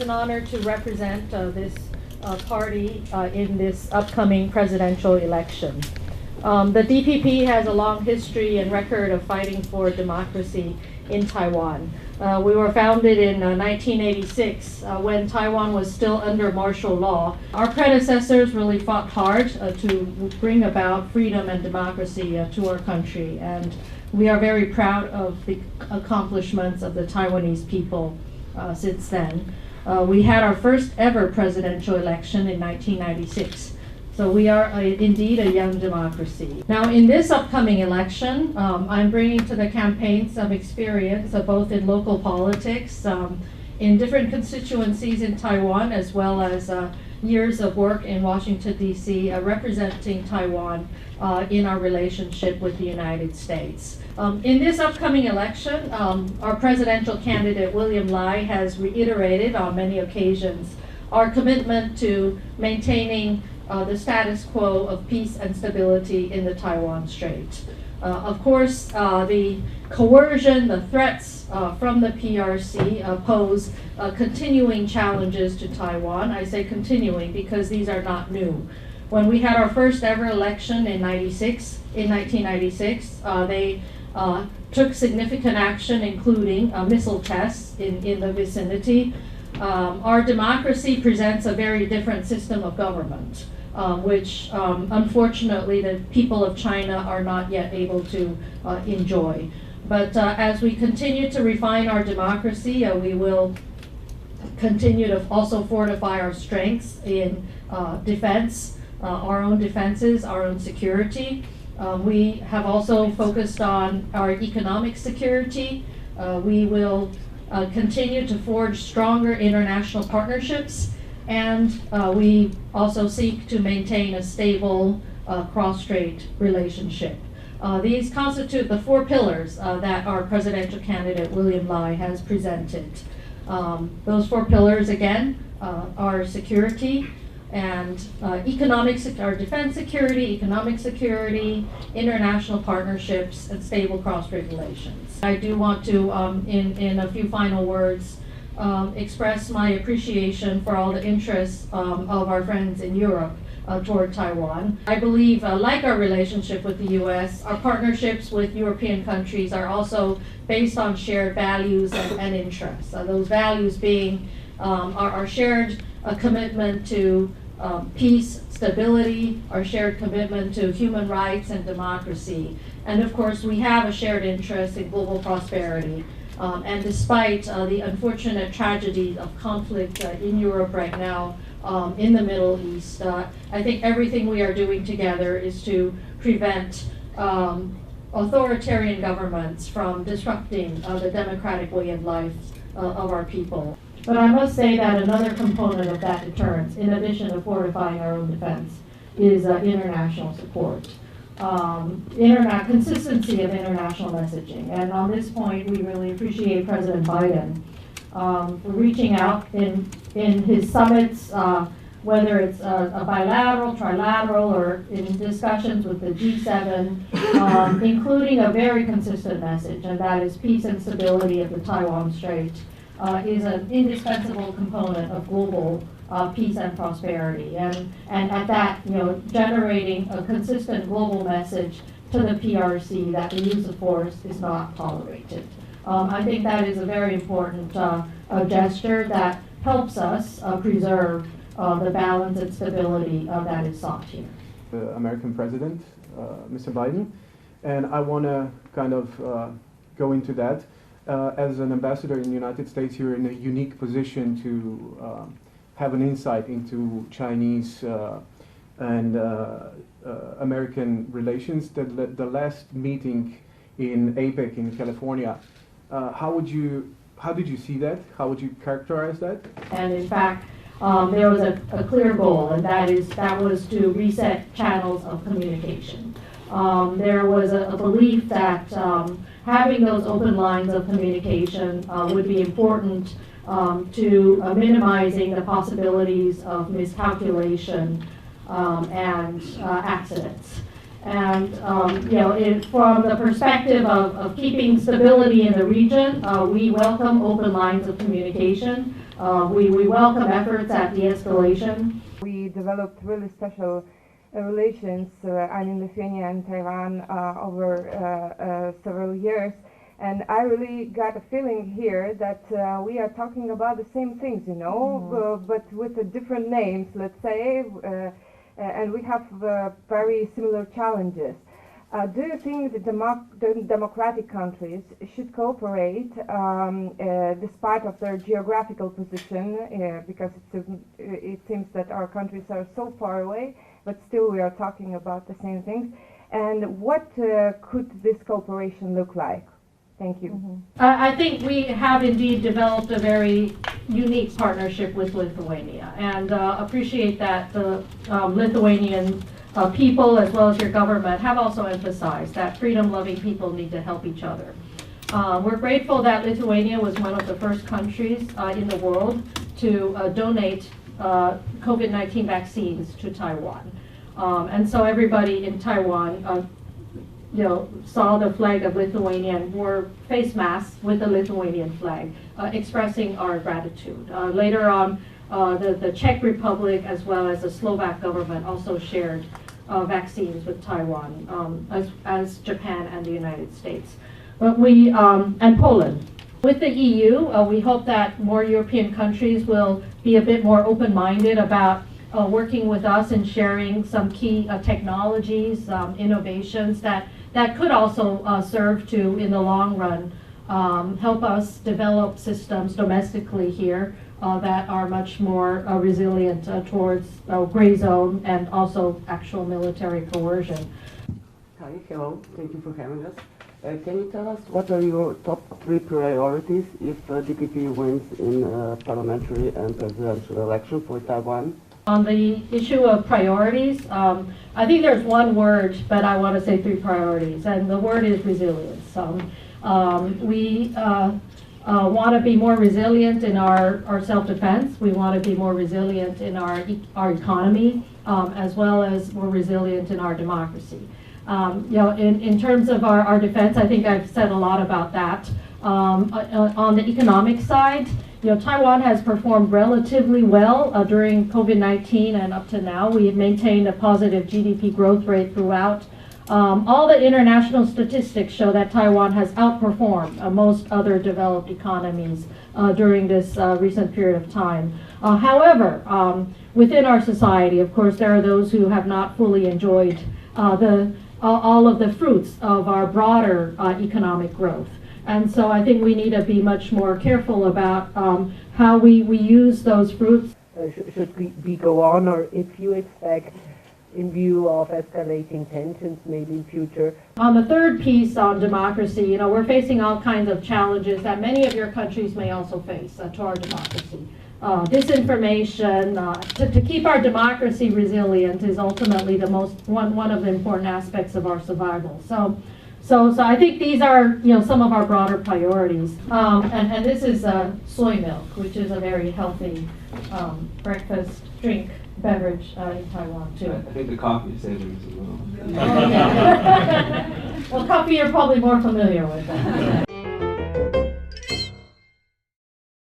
an honor to represent this party in this upcoming presidential election. The DPP has a long history and record of fighting for democracy in Taiwan. We were founded in 1986 when Taiwan was still under martial law. Our predecessors really fought hard to bring about freedom and democracy to our country, and we are very proud of the accomplishments of the Taiwanese people since then. We had our first ever presidential election in 1996. So we are indeed a young democracy. Now in this upcoming election, I'm bringing to the campaign some experience both in local politics, in different constituencies in Taiwan, as well as years of work in Washington, D.C., representing Taiwan in our relationship with the United States. In this upcoming election, our presidential candidate, William Lai, has reiterated on many occasions our commitment to maintaining the status quo of peace and stability in the Taiwan Strait. Of course, the coercion, the threats from the PRC pose continuing challenges to Taiwan. I say continuing because these are not new. When we had our first ever election in 1996, they took significant action, including missile tests in the vicinity. Our democracy presents a very different system of government, which unfortunately the people of China are not yet able to enjoy. But as we continue to refine our democracy, we will continue to also fortify our strengths in defense, our own defenses, our own security. We have also focused on our economic security. We will continue to forge stronger international partnerships, and we also seek to maintain a stable cross-strait relationship. These constitute the four pillars that our presidential candidate William Lai has presented. Those four pillars again are security and our defense security, economic security, international partnerships, and stable cross-strait relations. I do want to, in a few final words, express my appreciation for all the interests of our friends in Europe toward Taiwan. I believe, like our relationship with the U.S., our partnerships with European countries are also based on shared values and interests. Those values being our shared commitment to peace, stability, our shared commitment to human rights and democracy. And of course, we have a shared interest in global prosperity. And despite the unfortunate tragedies of conflict in Europe right now, in the Middle East, I think everything we are doing together is to prevent authoritarian governments from disrupting the democratic way of life of our people. But I must say that another component of that deterrence, in addition to fortifying our own defense, is international support. Consistency of international messaging. And on this point, we really appreciate President Biden for reaching out in his summits, whether it's a bilateral, trilateral, or in discussions with the G7, including a very consistent message, and that is peace and stability of the Taiwan Strait is an indispensable component of global peace and prosperity, and at that, generating a consistent global message to the PRC that the use of force is not tolerated. I think that is a very important gesture that helps us preserve the balance and stability that is sought here. The American president, Mr. Biden, and I want to kind of go into that. As an ambassador in the United States, you're in a unique position to have an insight into Chinese and American relations. The last meeting in APEC in California, how did you see that? How would you characterize that? And in fact, there was a clear goal, and that was to reset channels of communication. There was a belief that having those open lines of communication would be important to minimizing the possibilities of miscalculation and accidents. And from the perspective of keeping stability in the region, we welcome open lines of communication. We welcome efforts at de-escalation. We developed really special relations, I'm in Lithuania and Taiwan, over several years. And I really got a feeling here that we are talking about the same things, you know, but with different names, let's say, and we have very similar challenges. Do you think that the democratic countries should cooperate despite of their geographical position, because it seems that our countries are so far away, but still we are talking about the same things? And what could this cooperation look like? Thank you. I think we have indeed developed a very unique partnership with Lithuania, and appreciate that the Lithuanian people, as well as your government, have also emphasized that freedom-loving people need to help each other. We're grateful that Lithuania was one of the first countries in the world to donate COVID-19 vaccines to Taiwan. And so everybody in Taiwan saw the flag of Lithuania and wore face masks with the Lithuanian flag, expressing our gratitude. Later on, the Czech Republic as well as the Slovak government also shared vaccines with Taiwan, as Japan and the United States. But and Poland. With the EU, we hope that more European countries will be a bit more open-minded about working with us and sharing some key technologies, innovations that could also serve to, in the long run, help us develop systems domestically here that are much more resilient towards gray zone and also actual military coercion. Hi, hello, thank you for having us. Can you tell us what are your top 3 priorities if DPP wins in parliamentary and presidential election for Taiwan? On the issue of priorities, I think there's one word, but I want to say 3 priorities, and the word is resilience. We want to be more resilient in our self-defense. We want to be more resilient in our economy, as well as more resilient in our democracy. In terms of our defense, I think I've said a lot about that. On the economic side, Taiwan has performed relatively well during COVID-19 and up to now. We have maintained a positive GDP growth rate throughout. All the international statistics show that Taiwan has outperformed most other developed economies during this recent period of time. However, within our society, of course, there are those who have not fully enjoyed all of the fruits of our broader economic growth. And so I think we need to be much more careful about how we use those fruits. Should we go on, or if you expect, in view of escalating tensions maybe in future? On the third piece on democracy, we're facing all kinds of challenges that many of your countries may also face to our democracy. Disinformation, to keep our democracy resilient is ultimately one of the important aspects of our survival. So I think these are some of our broader priorities. And this is soy milk, which is a very healthy breakfast drink beverage in Taiwan too. I think the coffee savings as well. Well, coffee you're probably more familiar with.